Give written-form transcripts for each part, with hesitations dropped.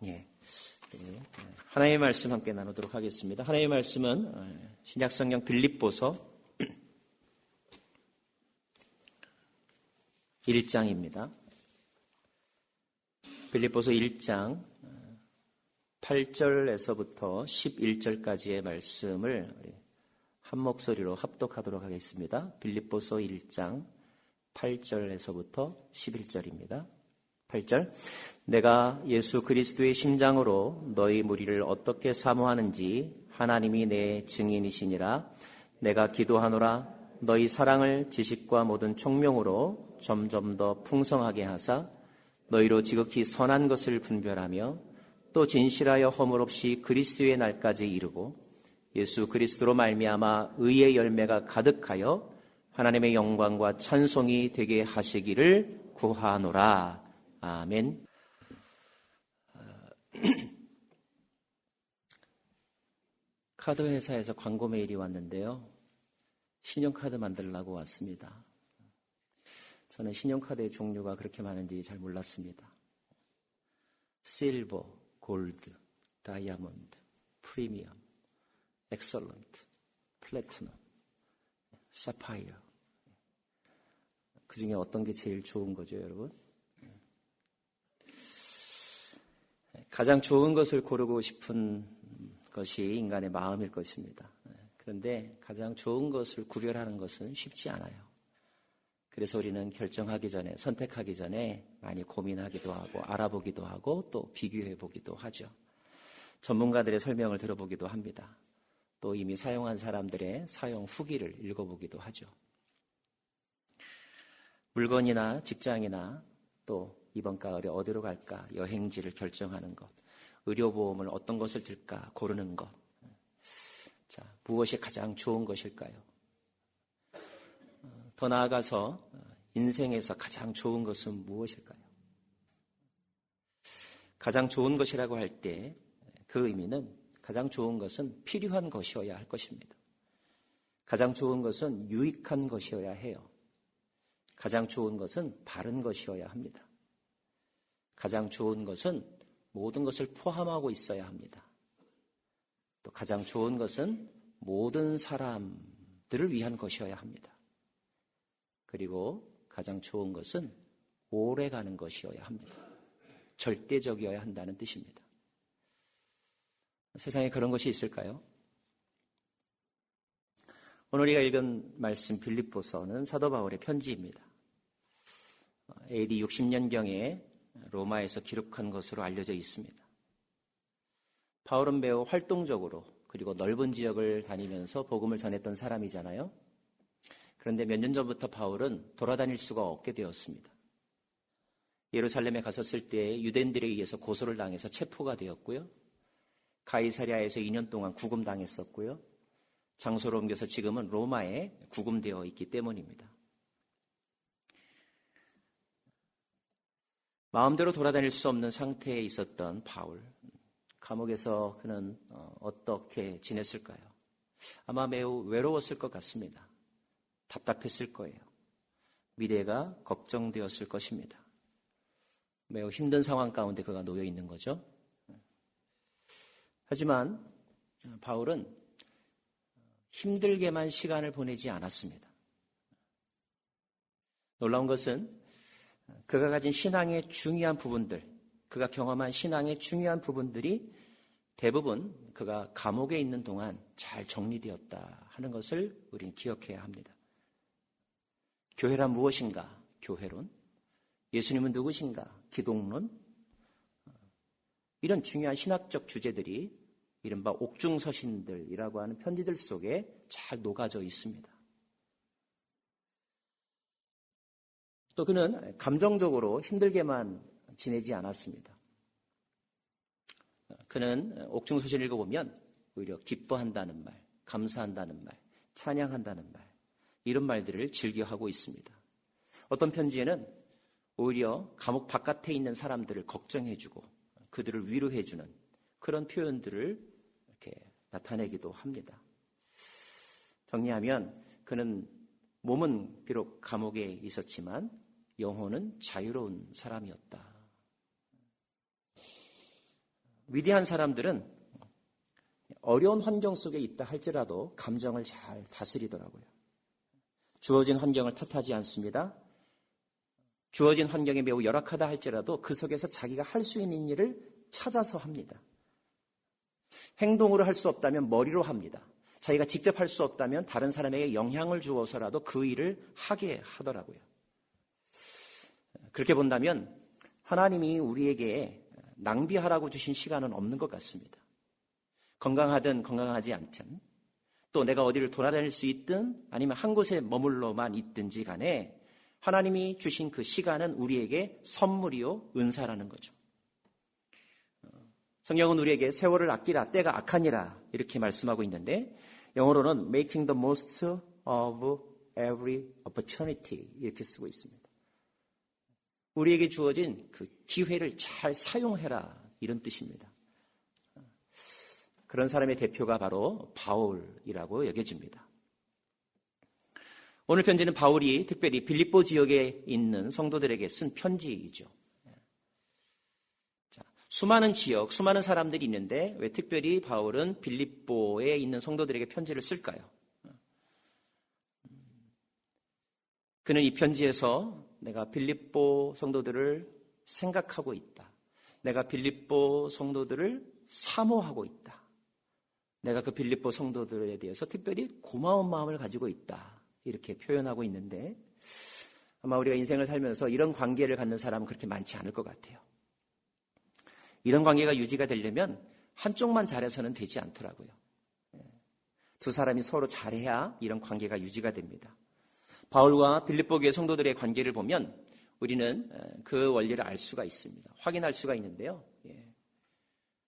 예, 하나님의 말씀 함께 나누도록 하겠습니다. 하나님의 말씀은 신약성경 빌립보서 1장입니다. 빌립보서 1장 8절에서부터 11절까지의 말씀을 한 목소리로 합독하도록 하겠습니다. 빌립보서 1장 8절에서부터 11절입니다. 8절. 내가 예수 그리스도의 심장으로 너희 무리를 어떻게 사모하는지 하나님이 내 증인이시니라. 내가 기도하노라. 너희 사랑을 지식과 모든 총명으로 점점 더 풍성하게 하사 너희로 지극히 선한 것을 분별하며 또 진실하여 허물 없이 그리스도의 날까지 이르고 예수 그리스도로 말미암아 의의 열매가 가득하여 하나님의 영광과 찬송이 되게 하시기를 구하노라. 아멘. 카드 회사에서 광고 메일이 왔는데요. 신용카드 만들려고 왔습니다. 저는 신용카드의 종류가 그렇게 많은지 잘 몰랐습니다. 실버, 골드, 다이아몬드, 프리미엄, 엑설런트, 플래티넘, 사파이어. 그 중에 어떤 게 제일 좋은 거죠, 여러분? 가장 좋은 것을 고르고 싶은 것이 인간의 마음일 것입니다. 그런데 가장 좋은 것을 구별하는 것은 쉽지 않아요. 그래서 우리는 결정하기 전에, 선택하기 전에 많이 고민하기도 하고 알아보기도 하고 또 비교해 보기도 하죠. 전문가들의 설명을 들어보기도 합니다. 또 이미 사용한 사람들의 사용 후기를 읽어보기도 하죠. 물건이나 직장이나 또 이번 가을에 어디로 갈까 여행지를 결정하는 것, 의료보험을 어떤 것을 들까 고르는 것. 자, 무엇이 가장 좋은 것일까요? 더 나아가서 인생에서 가장 좋은 것은 무엇일까요? 가장 좋은 것이라고 할 때 그 의미는 가장 좋은 것은 필요한 것이어야 할 것입니다. 가장 좋은 것은 유익한 것이어야 해요. 가장 좋은 것은 바른 것이어야 합니다. 가장 좋은 것은 모든 것을 포함하고 있어야 합니다. 또 가장 좋은 것은 모든 사람들을 위한 것이어야 합니다. 그리고 가장 좋은 것은 오래가는 것이어야 합니다. 절대적이어야 한다는 뜻입니다. 세상에 그런 것이 있을까요? 오늘 우리가 읽은 말씀 빌립보서는 사도 바울의 편지입니다. AD 60년경에 로마에서 기록한 것으로 알려져 있습니다. 바울은 매우 활동적으로 그리고 넓은 지역을 다니면서 복음을 전했던 사람이잖아요. 그런데 몇 년 전부터 바울은 돌아다닐 수가 없게 되었습니다. 예루살렘에 갔었을 때 유대인들에 의해서 고소를 당해서 체포가 되었고요. 가이사랴에서 2년 동안 구금당했었고요. 장소를 옮겨서 지금은 로마에 구금되어 있기 때문입니다. 마음대로 돌아다닐 수 없는 상태에 있었던 바울. 감옥에서 그는 어떻게 지냈을까요? 아마 매우 외로웠을 것 같습니다. 답답했을 거예요. 미래가 걱정되었을 것입니다. 매우 힘든 상황 가운데 그가 놓여 있는 거죠. 하지만 바울은 힘들게만 시간을 보내지 않았습니다. 놀라운 것은 그가 가진 신앙의 중요한 부분들, 그가 경험한 신앙의 중요한 부분들이 대부분 그가 감옥에 있는 동안 잘 정리되었다 하는 것을 우리는 기억해야 합니다. 교회란 무엇인가? 교회론. 예수님은 누구신가? 기독론. 이런 중요한 신학적 주제들이 이른바 옥중서신들이라고 하는 편지들 속에 잘 녹아져 있습니다. 또 그는 감정적으로 힘들게만 지내지 않았습니다. 그는 옥중서신 읽어보면 오히려 기뻐한다는 말, 감사한다는 말, 찬양한다는 말, 이런 말들을 즐겨하고 있습니다. 어떤 편지에는 오히려 감옥 바깥에 있는 사람들을 걱정해주고 그들을 위로해주는 그런 표현들을 이렇게 나타내기도 합니다. 정리하면 그는 몸은 비록 감옥에 있었지만 영혼은 자유로운 사람이었다. 위대한 사람들은 어려운 환경 속에 있다 할지라도 감정을 잘 다스리더라고요. 주어진 환경을 탓하지 않습니다. 주어진 환경이 매우 열악하다 할지라도 그 속에서 자기가 할 수 있는 일을 찾아서 합니다. 행동으로 할 수 없다면 머리로 합니다. 자기가 직접 할 수 없다면 다른 사람에게 영향을 주어서라도 그 일을 하게 하더라고요. 그렇게 본다면 하나님이 우리에게 낭비하라고 주신 시간은 없는 것 같습니다. 건강하든 건강하지 않든 또 내가 어디를 돌아다닐 수 있든 아니면 한 곳에 머물러만 있든지 간에 하나님이 주신 그 시간은 우리에게 선물이요 은사라는 거죠. 성경은 우리에게 세월을 아끼라 때가 악하니라 이렇게 말씀하고 있는데 영어로는 making the most of every opportunity 이렇게 쓰고 있습니다. 우리에게 주어진 그 기회를 잘 사용해라 이런 뜻입니다. 그런 사람의 대표가 바로 바울이라고 여겨집니다. 오늘 편지는 바울이 특별히 빌립보 지역에 있는 성도들에게 쓴 편지이죠. 자, 수많은 지역, 수많은 사람들이 있는데 왜 특별히 바울은 빌립보에 있는 성도들에게 편지를 쓸까요? 그는 이 편지에서 내가 빌립보 성도들을 생각하고 있다. 내가 빌립보 성도들을 사모하고 있다. 내가 그 빌립보 성도들에 대해서 특별히 고마운 마음을 가지고 있다. 이렇게 표현하고 있는데 아마 우리가 인생을 살면서 이런 관계를 갖는 사람은 그렇게 많지 않을 것 같아요. 이런 관계가 유지가 되려면 한쪽만 잘해서는 되지 않더라고요. 두 사람이 서로 잘해야 이런 관계가 유지가 됩니다. 바울과 빌립보 교회 성도들의 관계를 보면 우리는 그 원리를 알 수가 있습니다. 확인할 수가 있는데요.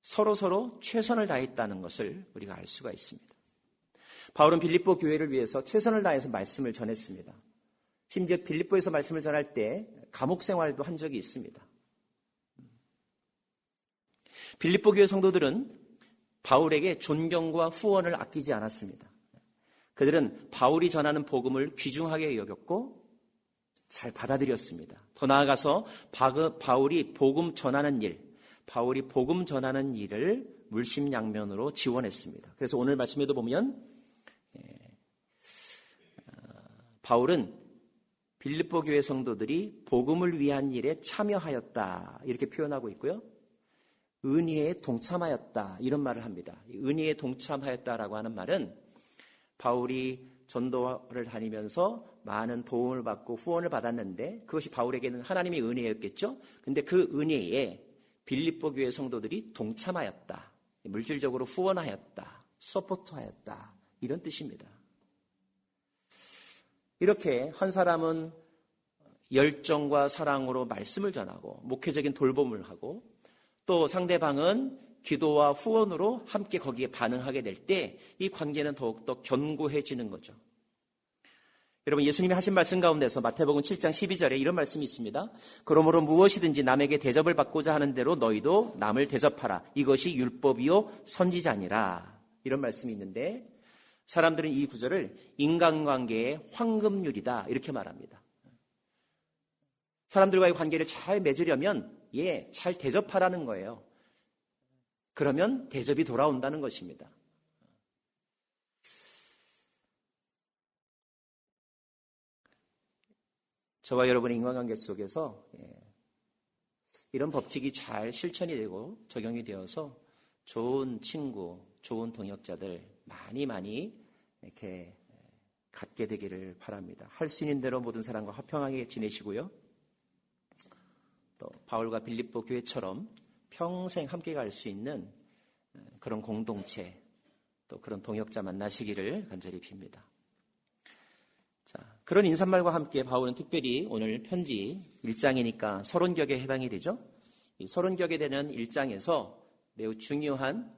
서로 최선을 다했다는 것을 우리가 알 수가 있습니다. 바울은 빌립보 교회를 위해서 최선을 다해서 말씀을 전했습니다. 심지어 빌립보에서 말씀을 전할 때 감옥 생활도 한 적이 있습니다. 빌립보 교회 성도들은 바울에게 존경과 후원을 아끼지 않았습니다. 그들은 바울이 전하는 복음을 귀중하게 여겼고 잘 받아들였습니다. 더 나아가서 바울이 복음 전하는 일을 물심양면으로 지원했습니다. 그래서 오늘 말씀에도 보면 바울은 빌립보 교회 성도들이 복음을 위한 일에 참여하였다 이렇게 표현하고 있고요. 은혜에 동참하였다 이런 말을 합니다. 은혜에 동참하였다라고 하는 말은 바울이 전도를 다니면서 많은 도움을 받고 후원을 받았는데 그것이 바울에게는 하나님의 은혜였겠죠. 근데 그 은혜에 빌립보 교회 성도들이 동참하였다. 물질적으로 후원하였다. 서포트하였다. 이런 뜻입니다. 이렇게 한 사람은 열정과 사랑으로 말씀을 전하고 목회적인 돌봄을 하고 또 상대방은 기도와 후원으로 함께 거기에 반응하게 될 때 이 관계는 더욱더 견고해지는 거죠. 여러분 예수님이 하신 말씀 가운데서 마태복음 7장 12절에 이런 말씀이 있습니다. 그러므로 무엇이든지 남에게 대접을 받고자 하는 대로 너희도 남을 대접하라. 이것이 율법이요 선지자니라. 이런 말씀이 있는데 사람들은 이 구절을 인간관계의 황금률이다 이렇게 말합니다. 사람들과의 관계를 잘 맺으려면 잘 대접하라는 거예요. 그러면 대접이 돌아온다는 것입니다. 저와 여러분의 인간관계 속에서 이런 법칙이 잘 실천이 되고 적용이 되어서 좋은 친구, 좋은 동역자들 많이 이렇게 갖게 되기를 바랍니다. 할 수 있는 대로 모든 사람과 화평하게 지내시고요. 또 바울과 빌립보 교회처럼 평생 함께 갈 수 있는 그런 공동체 또 그런 동역자 만나시기를 간절히 빕니다. 자, 그런 인사말과 함께 바울은 특별히 오늘 편지 1장이니까 서론격에 해당이 되죠. 이 서론격에 되는 1장에서 매우 중요한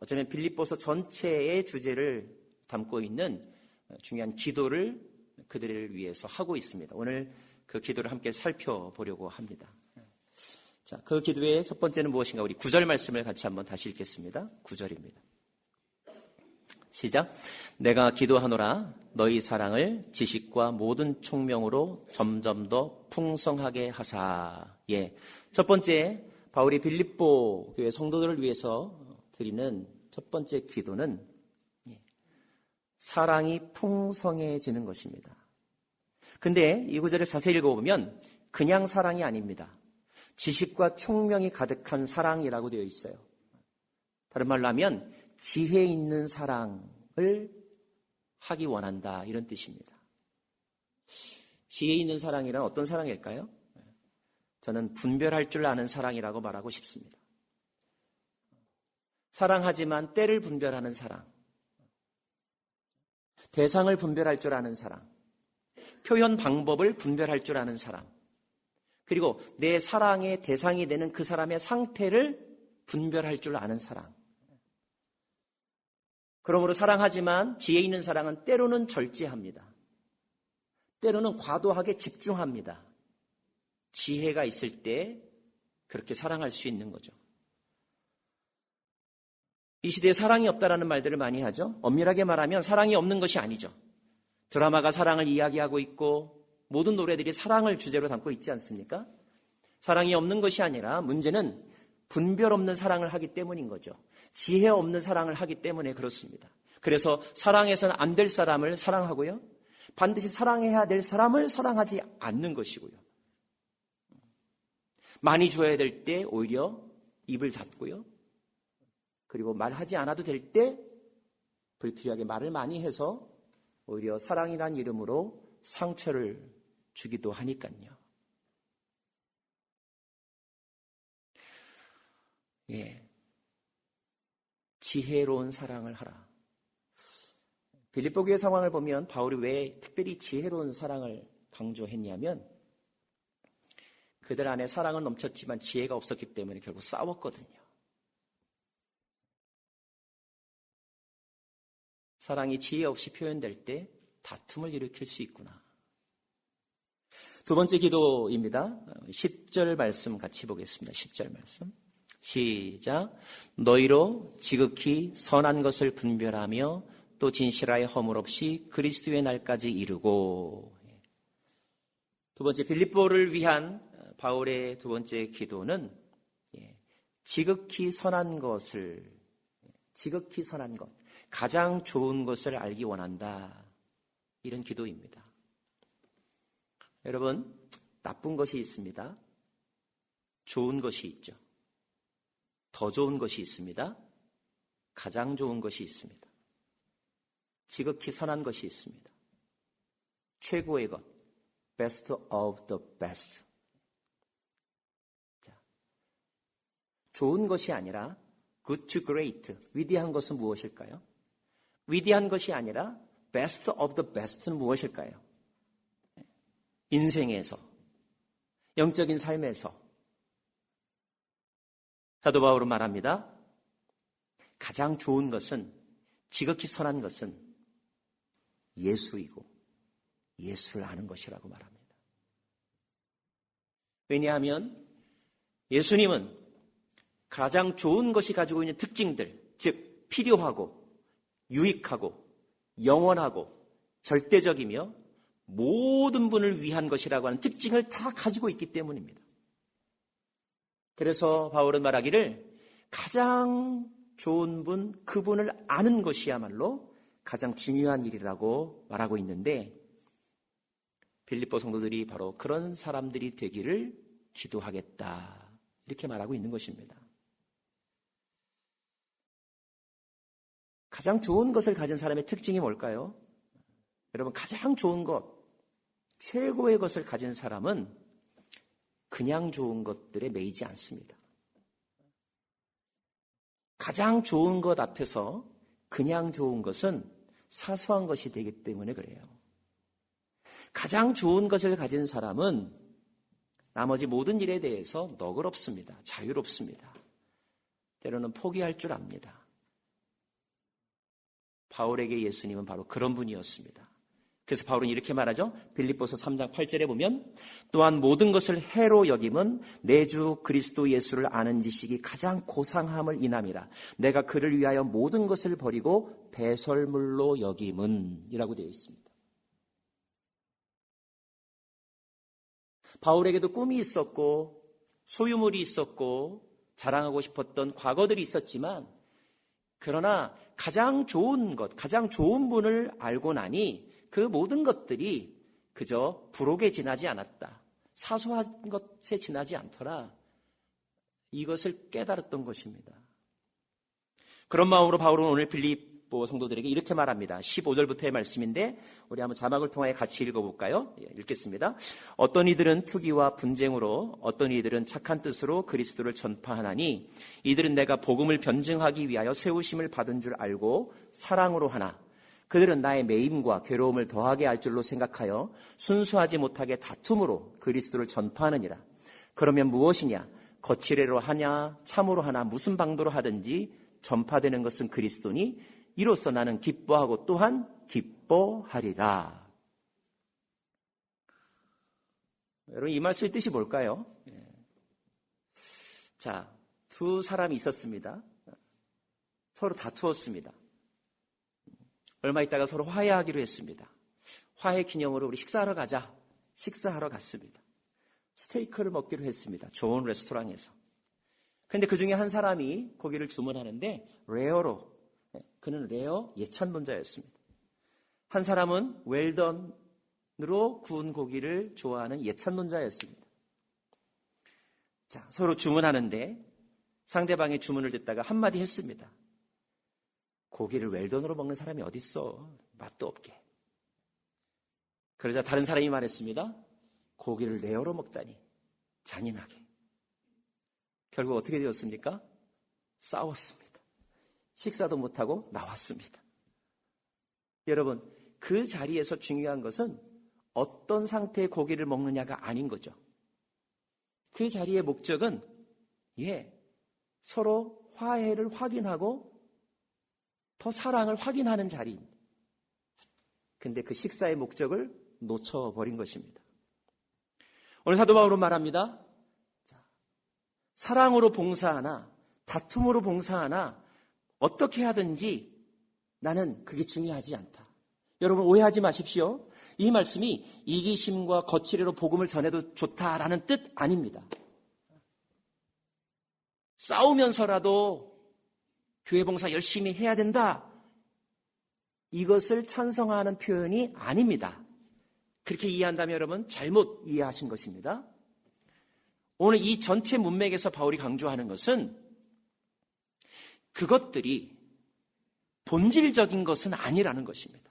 어쩌면 빌립보서 전체의 주제를 담고 있는 중요한 기도를 그들을 위해서 하고 있습니다. 오늘 그 기도를 함께 살펴보려고 합니다. 자, 그 기도의 첫 번째는 무엇인가? 우리 9절 말씀을 같이 한번 다시 읽겠습니다. 9절입니다. 시작. 내가 기도하노라 너희 사랑을 지식과 모든 총명으로 점점 더 풍성하게 하사. 첫 번째 바울이 빌립보 교회 성도들을 위해서 드리는 첫 번째 기도는 사랑이 풍성해지는 것입니다. 근데 이 구절을 자세히 읽어보면 그냥 사랑이 아닙니다. 지식과 총명이 가득한 사랑이라고 되어 있어요. 다른 말로 하면 지혜 있는 사랑을 하기 원한다, 이런 뜻입니다. 지혜 있는 사랑이란 어떤 사랑일까요? 저는 분별할 줄 아는 사랑이라고 말하고 싶습니다. 사랑하지만 때를 분별하는 사랑, 대상을 분별할 줄 아는 사랑, 표현 방법을 분별할 줄 아는 사랑, 그리고 내 사랑의 대상이 되는 그 사람의 상태를 분별할 줄 아는 사랑. 그러므로 사랑하지만 지혜 있는 사랑은 때로는 절제합니다. 때로는 과도하게 집중합니다. 지혜가 있을 때 그렇게 사랑할 수 있는 거죠. 이 시대에 사랑이 없다라는 말들을 많이 하죠. 엄밀하게 말하면 사랑이 없는 것이 아니죠. 드라마가 사랑을 이야기하고 있고 모든 노래들이 사랑을 주제로 담고 있지 않습니까? 사랑이 없는 것이 아니라 문제는 분별 없는 사랑을 하기 때문인 거죠. 지혜 없는 사랑을 하기 때문에 그렇습니다. 그래서 사랑해서는 안 될 사람을 사랑하고요. 반드시 사랑해야 될 사람을 사랑하지 않는 것이고요. 많이 줘야 될 때 오히려 입을 닫고요. 그리고 말하지 않아도 될 때 불필요하게 말을 많이 해서 오히려 사랑이란 이름으로 상처를 주기도 하니까요. 지혜로운 사랑을 하라. 빌립보 교회 상황을 보면 바울이 왜 특별히 지혜로운 사랑을 강조했냐면 그들 안에 사랑은 넘쳤지만 지혜가 없었기 때문에 결국 싸웠거든요. 사랑이 지혜 없이 표현될 때 다툼을 일으킬 수 있구나. 두 번째 기도입니다. 10절 말씀 같이 보겠습니다. 10절 말씀. 시작. 너희로 지극히 선한 것을 분별하며 또 진실하여 허물 없이 그리스도의 날까지 이르고. 두 번째 빌립보를 위한 바울의 두 번째 기도는 지극히 선한 것을, 지극히 선한 것, 가장 좋은 것을 알기 원한다. 이런 기도입니다. 여러분, 나쁜 것이 있습니다. 좋은 것이 있죠. 더 좋은 것이 있습니다. 가장 좋은 것이 있습니다. 지극히 선한 것이 있습니다. 최고의 것, best of the best. 자, 좋은 것이 아니라 good to great, 위대한 것은 무엇일까요? 위대한 것이 아니라 best of the best는 무엇일까요? 인생에서, 영적인 삶에서 사도 바울은 말합니다. 가장 좋은 것은, 지극히 선한 것은 예수이고 예수를 아는 것이라고 말합니다. 왜냐하면 예수님은 가장 좋은 것이 가지고 있는 특징들, 즉 필요하고 유익하고 영원하고 절대적이며 모든 분을 위한 것이라고 하는 특징을 다 가지고 있기 때문입니다. 그래서 바울은 말하기를 가장 좋은 분, 그분을 아는 것이야말로 가장 중요한 일이라고 말하고 있는데 빌립보 성도들이 바로 그런 사람들이 되기를 기도하겠다. 이렇게 말하고 있는 것입니다. 가장 좋은 것을 가진 사람의 특징이 뭘까요? 여러분, 가장 좋은 것, 최고의 것을 가진 사람은 그냥 좋은 것들에 매이지 않습니다. 가장 좋은 것 앞에서 그냥 좋은 것은 사소한 것이 되기 때문에 그래요. 가장 좋은 것을 가진 사람은 나머지 모든 일에 대해서 너그럽습니다. 자유롭습니다. 때로는 포기할 줄 압니다. 바울에게 예수님은 바로 그런 분이었습니다. 그래서 바울은 이렇게 말하죠. 빌립보서 3장 8절에 보면 또한 모든 것을 해로 여김은 내 주 그리스도 예수를 아는 지식이 가장 고상함을 인함이라. 내가 그를 위하여 모든 것을 버리고 배설물로 여김은 이라고 되어 있습니다. 바울에게도 꿈이 있었고 소유물이 있었고 자랑하고 싶었던 과거들이 있었지만 그러나 가장 좋은 것, 가장 좋은 분을 알고 나니 그 모든 것들이 그저 부록에 지나지 않았다. 사소한 것에 지나지 않더라. 이것을 깨달았던 것입니다. 그런 마음으로 바울은 오늘 빌립보 성도들에게 이렇게 말합니다. 15절부터의 말씀인데 우리 한번 자막을 통해 같이 읽어볼까요? 읽겠습니다. 어떤 이들은 투기와 분쟁으로 어떤 이들은 착한 뜻으로 그리스도를 전파하나니 이들은 내가 복음을 변증하기 위하여 세우심을 받은 줄 알고 사랑으로 하나 그들은 나의 매임과 괴로움을 더하게 할 줄로 생각하여 순수하지 못하게 다툼으로 그리스도를 전파하느니라. 그러면 무엇이냐? 거칠애로 하냐 참으로 하나 무슨 방도로 하든지 전파되는 것은 그리스도니 이로써 나는 기뻐하고 또한 기뻐하리라. 여러분 이 말씀의 뜻이 뭘까요? 자, 두 사람이 있었습니다. 서로 다투었습니다. 얼마 있다가 서로 화해하기로 했습니다. 화해 기념으로 우리 식사하러 가자. 식사하러 갔습니다. 스테이크를 먹기로 했습니다. 좋은 레스토랑에서. 근데 그 중에 한 사람이 고기를 주문하는데 레어로, 그는 레어 예찬론자였습니다. 한 사람은 웰던으로 구운 고기를 좋아하는 예찬론자였습니다. 자, 서로 주문하는데 상대방의 주문을 듣다가 한마디 했습니다. 고기를 웰던으로 먹는 사람이 어딨어? 맛도 없게. 그러자 다른 사람이 말했습니다. 고기를 레어로 먹다니 잔인하게. 결국 어떻게 되었습니까? 싸웠습니다. 식사도 못하고 나왔습니다. 여러분, 그 자리에서 중요한 것은 어떤 상태의 고기를 먹느냐가 아닌 거죠. 그 자리의 목적은 서로 화해를 확인하고 더 사랑을 확인하는 자리입니다. 근데 그 식사의 목적을 놓쳐버린 것입니다. 오늘 사도 바울은 말합니다. 사랑으로 봉사하나 다툼으로 봉사하나 어떻게 하든지 나는 그게 중요하지 않다. 여러분 오해하지 마십시오. 이 말씀이 이기심과 거칠애로 복음을 전해도 좋다라는 뜻 아닙니다. 싸우면서라도 교회 봉사 열심히 해야 된다. 이것을 찬성하는 표현이 아닙니다. 그렇게 이해한다면 여러분 잘못 이해하신 것입니다. 오늘 이 전체 문맥에서 바울이 강조하는 것은 그것들이 본질적인 것은 아니라는 것입니다.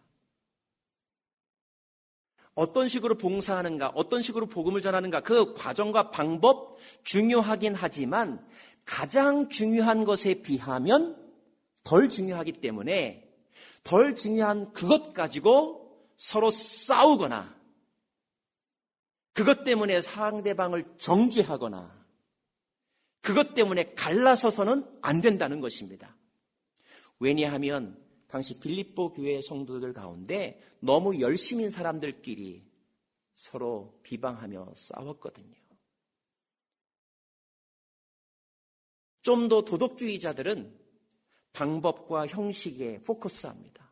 어떤 식으로 봉사하는가, 어떤 식으로 복음을 전하는가 그 과정과 방법 중요하긴 하지만 가장 중요한 것에 비하면 덜 중요하기 때문에 덜 중요한 그것 가지고 서로 싸우거나 그것 때문에 상대방을 정죄하거나 그것 때문에 갈라서서는 안 된다는 것입니다. 왜냐하면 당시 빌립보 교회 성도들 가운데 너무 열심인 사람들끼리 서로 비방하며 싸웠거든요. 좀 더 도덕주의자들은 방법과 형식에 포커스합니다.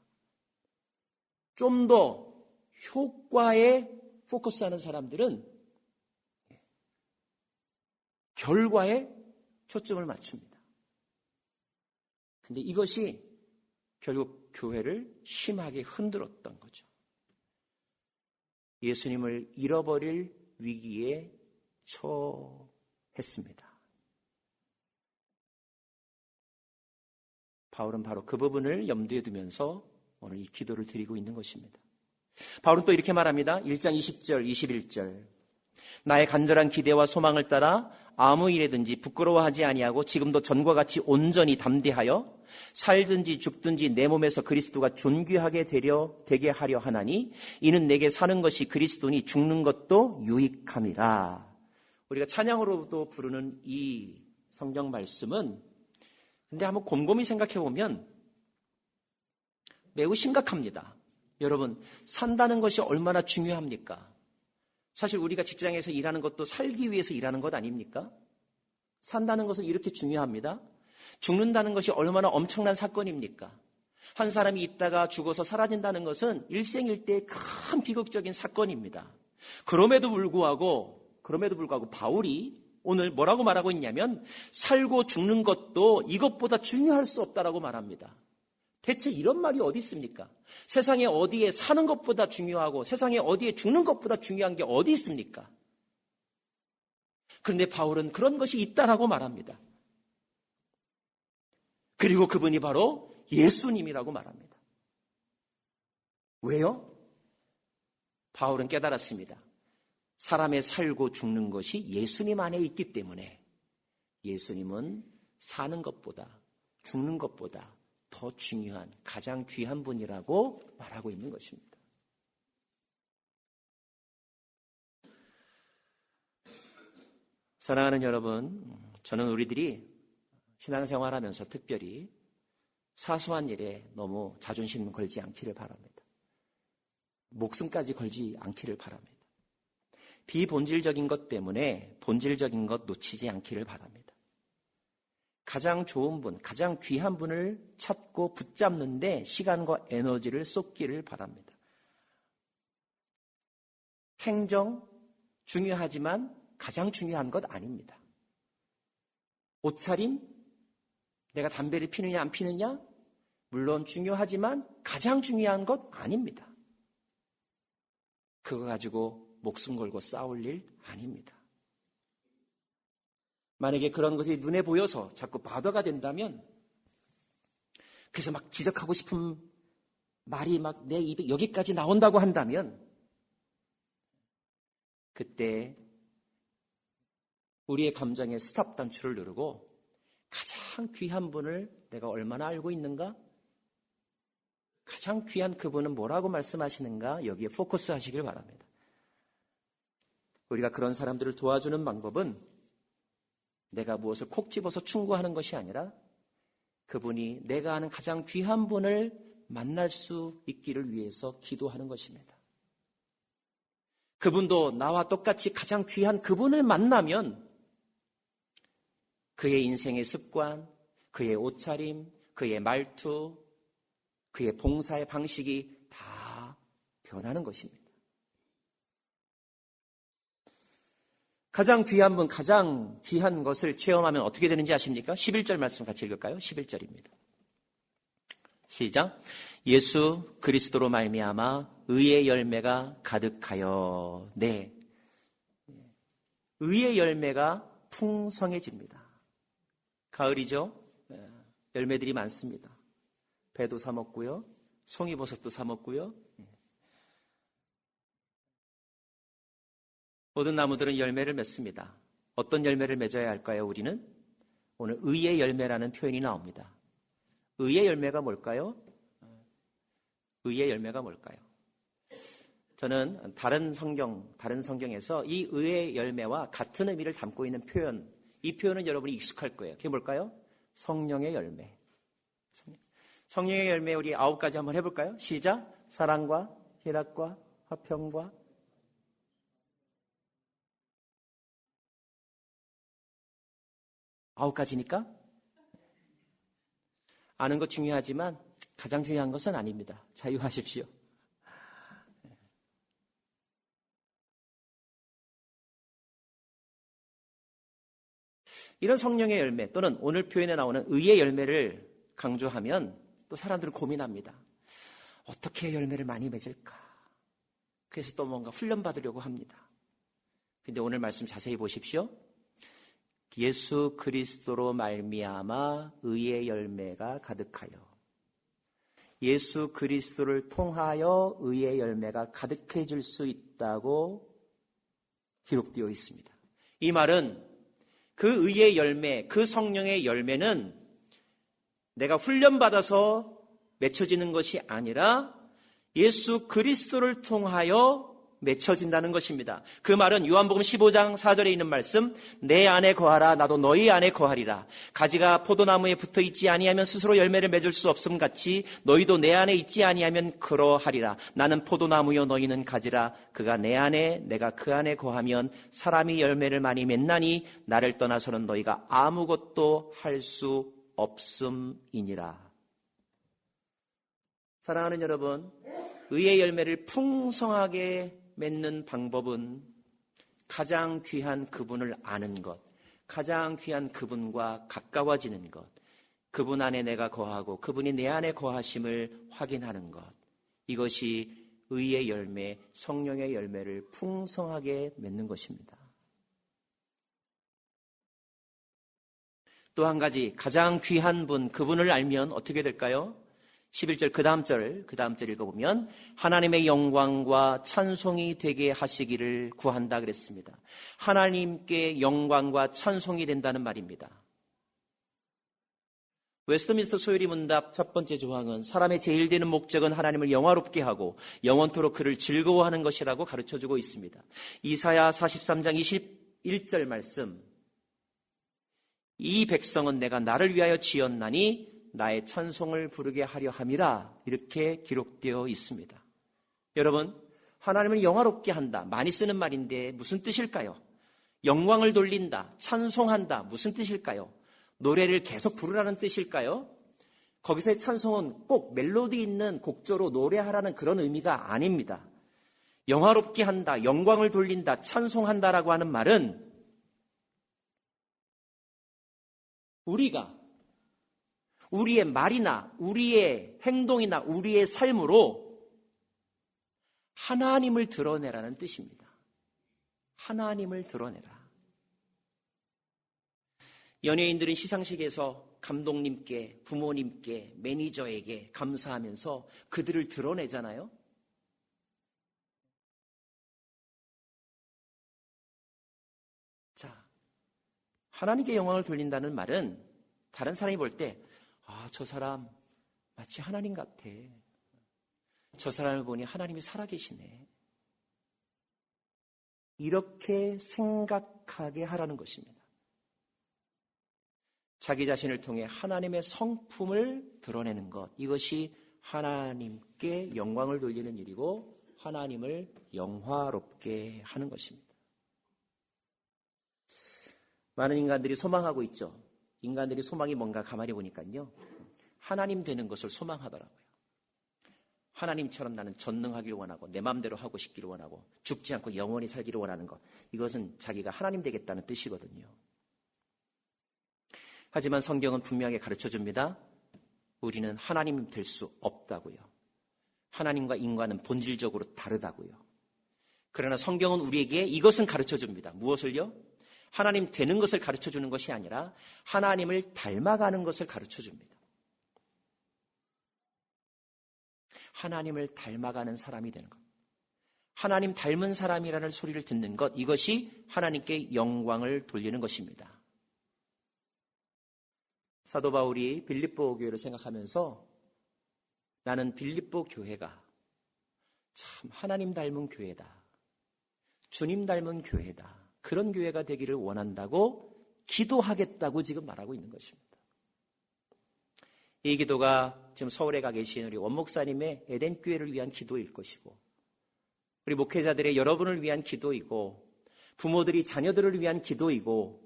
좀 더 효과에 포커스하는 사람들은 결과에 초점을 맞춥니다. 근데 이것이 결국 교회를 심하게 흔들었던 거죠. 예수님을 잃어버릴 위기에 처했습니다. 바울은 바로 그 부분을 염두에 두면서 오늘 이 기도를 드리고 있는 것입니다. 바울은 또 이렇게 말합니다. 1장 20절, 21절. 나의 간절한 기대와 소망을 따라 아무 일에든지 부끄러워하지 아니하고 지금도 전과 같이 온전히 담대하여 살든지 죽든지 내 몸에서 그리스도가 존귀하게 되게 하려 하나니 이는 내게 사는 것이 그리스도니 죽는 것도 유익함이라. 우리가 찬양으로도 부르는 이 성경 말씀은 근데 한번 곰곰이 생각해 보면 매우 심각합니다. 여러분, 산다는 것이 얼마나 중요합니까? 사실 우리가 직장에서 일하는 것도 살기 위해서 일하는 것 아닙니까? 산다는 것은 이렇게 중요합니다. 죽는다는 것이 얼마나 엄청난 사건입니까? 한 사람이 있다가 죽어서 사라진다는 것은 일생일대의 큰 비극적인 사건입니다. 그럼에도 불구하고 바울이 오늘 뭐라고 말하고 있냐면 살고 죽는 것도 이것보다 중요할 수 없다라고 말합니다. 대체 이런 말이 어디 있습니까? 세상에 어디에 사는 것보다 중요하고 세상에 어디에 죽는 것보다 중요한 게 어디 있습니까? 그런데 바울은 그런 것이 있다라고 말합니다. 그리고 그분이 바로 예수님이라고 말합니다. 왜요? 바울은 깨달았습니다. 사람의 살고 죽는 것이 예수님 안에 있기 때문에 예수님은 사는 것보다 죽는 것보다 더 중요한 가장 귀한 분이라고 말하고 있는 것입니다. 사랑하는 여러분, 저는 우리들이 신앙생활하면서 특별히 사소한 일에 너무 자존심 걸지 않기를 바랍니다. 목숨까지 걸지 않기를 바랍니다. 비본질적인 것 때문에 본질적인 것 놓치지 않기를 바랍니다. 가장 좋은 분, 가장 귀한 분을 찾고 붙잡는데 시간과 에너지를 쏟기를 바랍니다. 행정 중요하지만 가장 중요한 것 아닙니다. 옷차림, 내가 담배를 피느냐 안 피느냐, 물론 중요하지만 가장 중요한 것 아닙니다. 그거 가지고 목숨 걸고 싸울 일 아닙니다. 만약에 그런 것이 눈에 보여서 자꾸 바다가 된다면, 그래서 막 지적하고 싶은 말이 막 내 입에 여기까지 나온다고 한다면, 그때 우리의 감정의 스탑 단추를 누르고 가장 귀한 분을 내가 얼마나 알고 있는가? 가장 귀한 그분은 뭐라고 말씀하시는가? 여기에 포커스 하시길 바랍니다. 우리가 그런 사람들을 도와주는 방법은 내가 무엇을 콕 집어서 충고하는 것이 아니라 그분이 내가 아는 가장 귀한 분을 만날 수 있기를 위해서 기도하는 것입니다. 그분도 나와 똑같이 가장 귀한 그분을 만나면 그의 인생의 습관, 그의 옷차림, 그의 말투, 그의 봉사의 방식이 다 변하는 것입니다. 가장 귀한 분, 가장 귀한 것을 체험하면 어떻게 되는지 아십니까? 11절 말씀 같이 읽을까요? 11절입니다. 시작. 예수 그리스도로 말미암아 의의 열매가 가득하여. 네, 의의 열매가 풍성해집니다. 가을이죠? 열매들이 많습니다. 배도 사 먹고요, 송이버섯도 사 먹고요. 모든 나무들은 열매를 맺습니다. 어떤 열매를 맺어야 할까요? 우리는 오늘 의의 열매라는 표현이 나옵니다. 의의 열매가 뭘까요? 의의 열매가 뭘까요? 저는 다른 성경에서 이 의의 열매와 같은 의미를 담고 있는 표현, 이 표현은 여러분이 익숙할 거예요. 그게 뭘까요? 성령의 열매. 성령의 열매 우리 9가지 한번 해볼까요? 시작. 사랑과 희락과 화평과 아홉 가지니까 아는 것 중요하지만 가장 중요한 것은 아닙니다. 자유하십시오. 이런 성령의 열매 또는 오늘 표현에 나오는 의의 열매를 강조하면 또 사람들은 고민합니다. 어떻게 열매를 많이 맺을까? 그래서 또 뭔가 훈련받으려고 합니다. 근데 오늘 말씀 자세히 보십시오. 예수 그리스도로 말미암아 의의 열매가 가득하여. 예수 그리스도를 통하여 의의 열매가 가득해질 수 있다고 기록되어 있습니다. 이 말은 그 의의 열매, 그 성령의 열매는 내가 훈련받아서 맺혀지는 것이 아니라 예수 그리스도를 통하여 맺혀진다는 것입니다. 그 말은 요한복음 15장 4절에 있는 말씀, 내 안에 거하라 나도 너희 안에 거하리라. 가지가 포도나무에 붙어 있지 아니하면 스스로 열매를 맺을 수 없음 같이 너희도 내 안에 있지 아니하면 그러하리라. 나는 포도나무요 너희는 가지라. 그가 내 안에 내가 그 안에 거하면 사람이 열매를 많이 맺나니 나를 떠나서는 너희가 아무것도 할 수 없음이니라. 사랑하는 여러분, 의의 열매를 풍성하게 맺는 방법은 가장 귀한 그분을 아는 것, 가장 귀한 그분과 가까워지는 것, 그분 안에 내가 거하고 그분이 내 안에 거하심을 확인하는 것, 이것이 의의 열매, 성령의 열매를 풍성하게 맺는 것입니다. 또 한 가지, 가장 귀한 분, 그분을 알면 어떻게 될까요? 11절 그 다음 절 읽어보면 하나님의 영광과 찬송이 되게 하시기를 구한다 그랬습니다. 하나님께 영광과 찬송이 된다는 말입니다. 웨스트민스터 소요리 문답 첫 번째 조항은 사람의 제일 되는 목적은 하나님을 영화롭게 하고 영원토록 그를 즐거워하는 것이라고 가르쳐주고 있습니다. 이사야 43장 21절 말씀, 이 백성은 내가 나를 위하여 지었나니 나의 찬송을 부르게 하려 함이라, 이렇게 기록되어 있습니다. 여러분, 하나님을 영화롭게 한다, 많이 쓰는 말인데 무슨 뜻일까요? 영광을 돌린다, 찬송한다, 무슨 뜻일까요? 노래를 계속 부르라는 뜻일까요? 거기서의 찬송은 꼭 멜로디 있는 곡조로 노래하라는 그런 의미가 아닙니다. 영화롭게 한다, 영광을 돌린다, 찬송한다라고 하는 말은 우리가 우리의 말이나 우리의 행동이나 우리의 삶으로 하나님을 드러내라는 뜻입니다. 하나님을 드러내라. 연예인들은 시상식에서 감독님께, 부모님께, 매니저에게 감사하면서 그들을 드러내잖아요. 자, 하나님께 영광을 돌린다는 말은 다른 사람이 볼 때, 아, 저 사람 마치 하나님 같아. 저 사람을 보니 하나님이 살아계시네. 이렇게 생각하게 하라는 것입니다. 자기 자신을 통해 하나님의 성품을 드러내는 것, 이것이 하나님께 영광을 돌리는 일이고 하나님을 영화롭게 하는 것입니다. 많은 인간들이 소망하고 있죠. 인간들이 소망이 뭔가 가만히 보니까요, 하나님 되는 것을 소망하더라고요. 하나님처럼 나는 전능하기를 원하고 내 마음대로 하고 싶기를 원하고 죽지 않고 영원히 살기를 원하는 것, 이것은 자기가 하나님 되겠다는 뜻이거든요. 하지만 성경은 분명히 가르쳐줍니다. 우리는 하나님 될 수 없다고요. 하나님과 인간은 본질적으로 다르다고요. 그러나 성경은 우리에게 이것은 가르쳐줍니다. 무엇을요? 하나님 되는 것을 가르쳐주는 것이 아니라 하나님을 닮아가는 것을 가르쳐줍니다. 하나님을 닮아가는 사람이 되는 것, 하나님 닮은 사람이라는 소리를 듣는 것, 이것이 하나님께 영광을 돌리는 것입니다. 사도 바울이 빌립보 교회를 생각하면서 나는 빌립보 교회가 참 하나님 닮은 교회다, 주님 닮은 교회다, 그런 교회가 되기를 원한다고 기도하겠다고 지금 말하고 있는 것입니다. 이 기도가 지금 서울에 가 계신 우리 원 목사님의 에덴 교회를 위한 기도일 것이고, 우리 목회자들의 여러분을 위한 기도이고, 부모들이 자녀들을 위한 기도이고,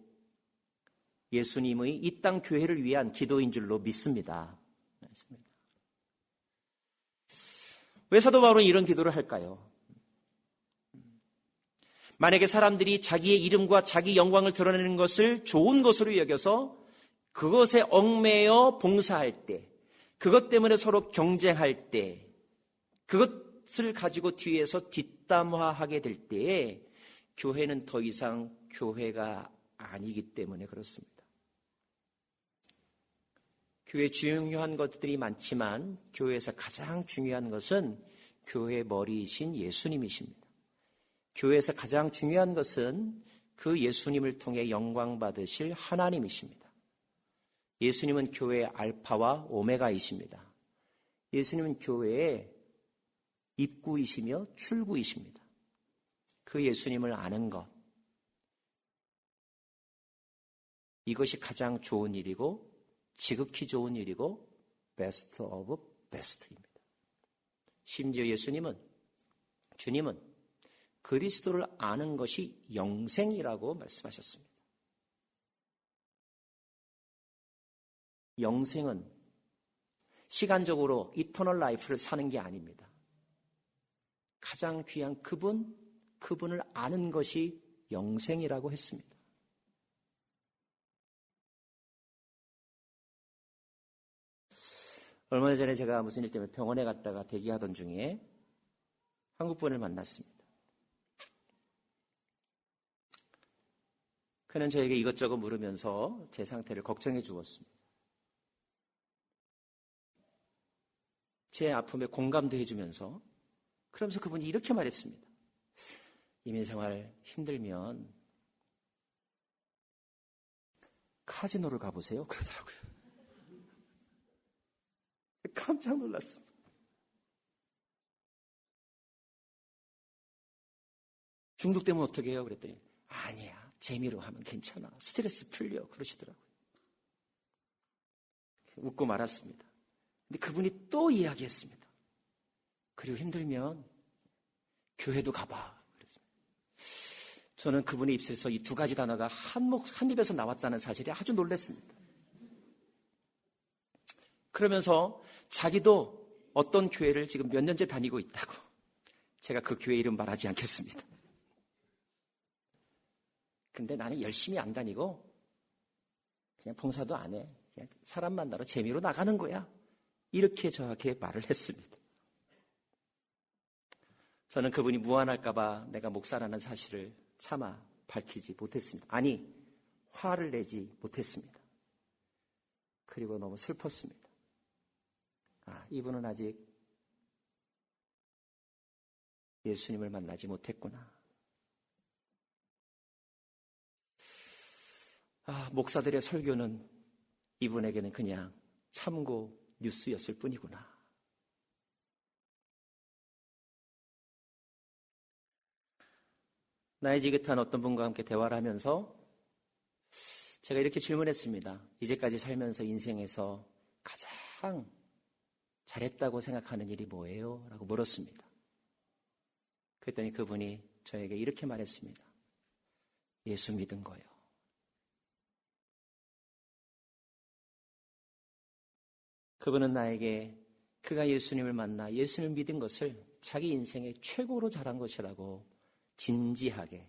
예수님의 이 땅 교회를 위한 기도인 줄로 믿습니다. 왜 사도 바울은 이런 기도를 할까요? 만약에 사람들이 자기의 이름과 자기 영광을 드러내는 것을 좋은 것으로 여겨서 그것에 얽매여 봉사할 때, 그것 때문에 서로 경쟁할 때, 그것을 가지고 뒤에서 뒷담화하게 될 때에 교회는 더 이상 교회가 아니기 때문에 그렇습니다. 교회 중요한 것들이 많지만 교회에서 가장 중요한 것은 교회 머리이신 예수님이십니다. 교회에서 가장 중요한 것은 그 예수님을 통해 영광 받으실 하나님이십니다. 예수님은 교회의 알파와 오메가이십니다. 예수님은 교회의 입구이시며 출구이십니다. 그 예수님을 아는 것, 이것이 가장 좋은 일이고 지극히 좋은 일이고 베스트 오브 베스트입니다. 심지어 주님은 그리스도를 아는 것이 영생이라고 말씀하셨습니다. 영생은 시간적으로 이터널 라이프를 사는 게 아닙니다. 가장 귀한 그분을 아는 것이 영생이라고 했습니다. 얼마 전에 제가 무슨 일 때문에 병원에 갔다가 대기하던 중에 한국분을 만났습니다. 그는 저에게 이것저것 물으면서 제 상태를 걱정해 주었습니다. 제 아픔에 공감도 해주면서 그러면서 그분이 이렇게 말했습니다. 이민생활 힘들면 카지노를 가보세요. 그러더라고요. 깜짝 놀랐습니다. 중독되면 어떻게 해요? 그랬더니 아니야. 재미로 하면 괜찮아. 스트레스 풀려. 그러시더라고요. 웃고 말았습니다. 근데 그분이 또 이야기했습니다. 그리고 힘들면 교회도 가봐. 그랬습니다. 저는 그분의 입술에서 이 두 가지 단어가 한 입에서 나왔다는 사실에 아주 놀랐습니다. 그러면서 자기도 어떤 교회를 지금 몇 년째 다니고 있다고. 제가 그 교회 이름 말하지 않겠습니다. 근데 나는 열심히 안 다니고 그냥 봉사도 안 해. 그냥 사람 만나러 재미로 나가는 거야. 이렇게 저에게 말을 했습니다. 저는 그분이 무안할까 봐 내가 목사라는 사실을 차마 밝히지 못했습니다. 아니, 화를 내지 못했습니다. 그리고 너무 슬펐습니다. 이분은 아직 예수님을 만나지 못했구나. 목사들의 설교는 이분에게는 그냥 참고 뉴스였을 뿐이구나. 나이 지긋한 어떤 분과 함께 대화를 하면서 제가 이렇게 질문했습니다. 이제까지 살면서 인생에서 가장 잘했다고 생각하는 일이 뭐예요? 라고 물었습니다. 그랬더니 그분이 저에게 이렇게 말했습니다. 예수 믿은 거예요. 그분은 나에게 그가 예수님을 만나 예수님을 믿은 것을 자기 인생의 최고로 잘한 것이라고 진지하게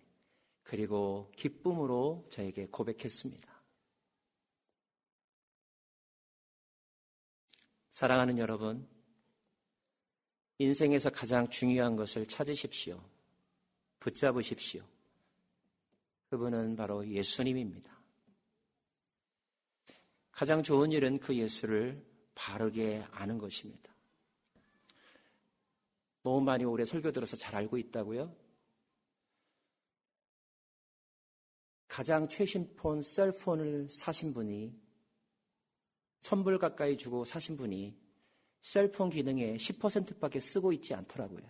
그리고 기쁨으로 저에게 고백했습니다. 사랑하는 여러분, 인생에서 가장 중요한 것을 찾으십시오. 붙잡으십시오. 그분은 바로 예수님입니다. 가장 좋은 일은 그 예수를 바르게 아는 것입니다. 너무 많이 오래 설교 들어서 잘 알고 있다고요? 가장 최신 폰, 셀폰을 사신 분이 $1,000 가까이 주고 사신 분이 셀폰 기능의 10%밖에 쓰고 있지 않더라고요.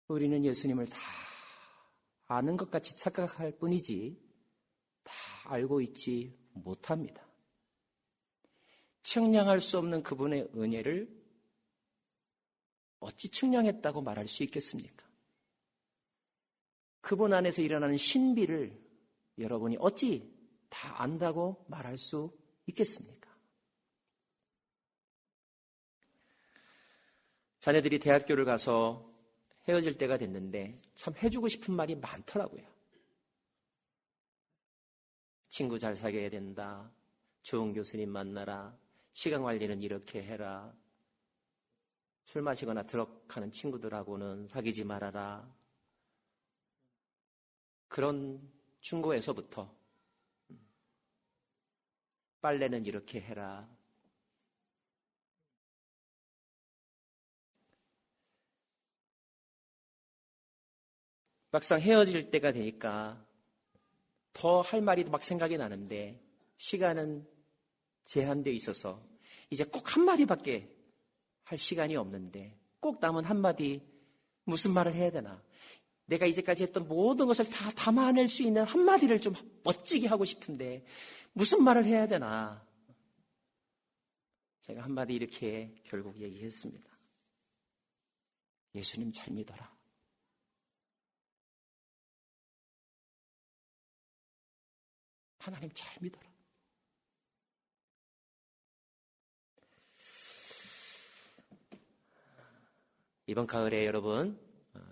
우리는 예수님을 다 아는 것 같이 착각할 뿐이지 다 알고 있지 못합니다. 측량할 수 없는 그분의 은혜를 어찌 측량했다고 말할 수 있겠습니까? 그분 안에서 일어나는 신비를 여러분이 어찌 다 안다고 말할 수 있겠습니까? 자녀들이 대학교를 가서 헤어질 때가 됐는데 참 해주고 싶은 말이 많더라고요. 친구 잘 사귀어야 된다. 좋은 교수님 만나라. 시간 관리는 이렇게 해라. 술 마시거나 드럭하는 친구들하고는 사귀지 말아라. 그런 충고에서부터 빨래는 이렇게 해라. 막상 헤어질 때가 되니까 더 할 말이 막 생각이 나는데 시간은 제한되어 있어서 이제 꼭 한마디밖에 할 시간이 없는데 꼭 남은 한마디 무슨 말을 해야 되나? 내가 이제까지 했던 모든 것을 다 담아낼 수 있는 한마디를 좀 멋지게 하고 싶은데 무슨 말을 해야 되나? 제가 한마디 이렇게 결국 얘기했습니다. 예수님 잘 믿어라. 하나님 잘 믿어라. 이번 가을에 여러분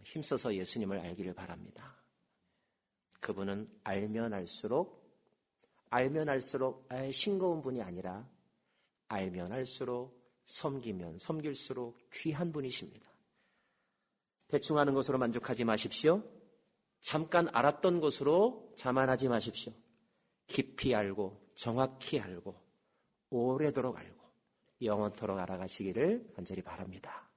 힘써서 예수님을 알기를 바랍니다. 그분은 알면 알수록 싱거운 분이 아니라 알면 알수록, 섬기면 섬길수록 귀한 분이십니다. 대충 아는 것으로 만족하지 마십시오. 잠깐 알았던 것으로 자만하지 마십시오. 깊이 알고 정확히 알고 오래도록 알고 영원토록 알아가시기를 간절히 바랍니다.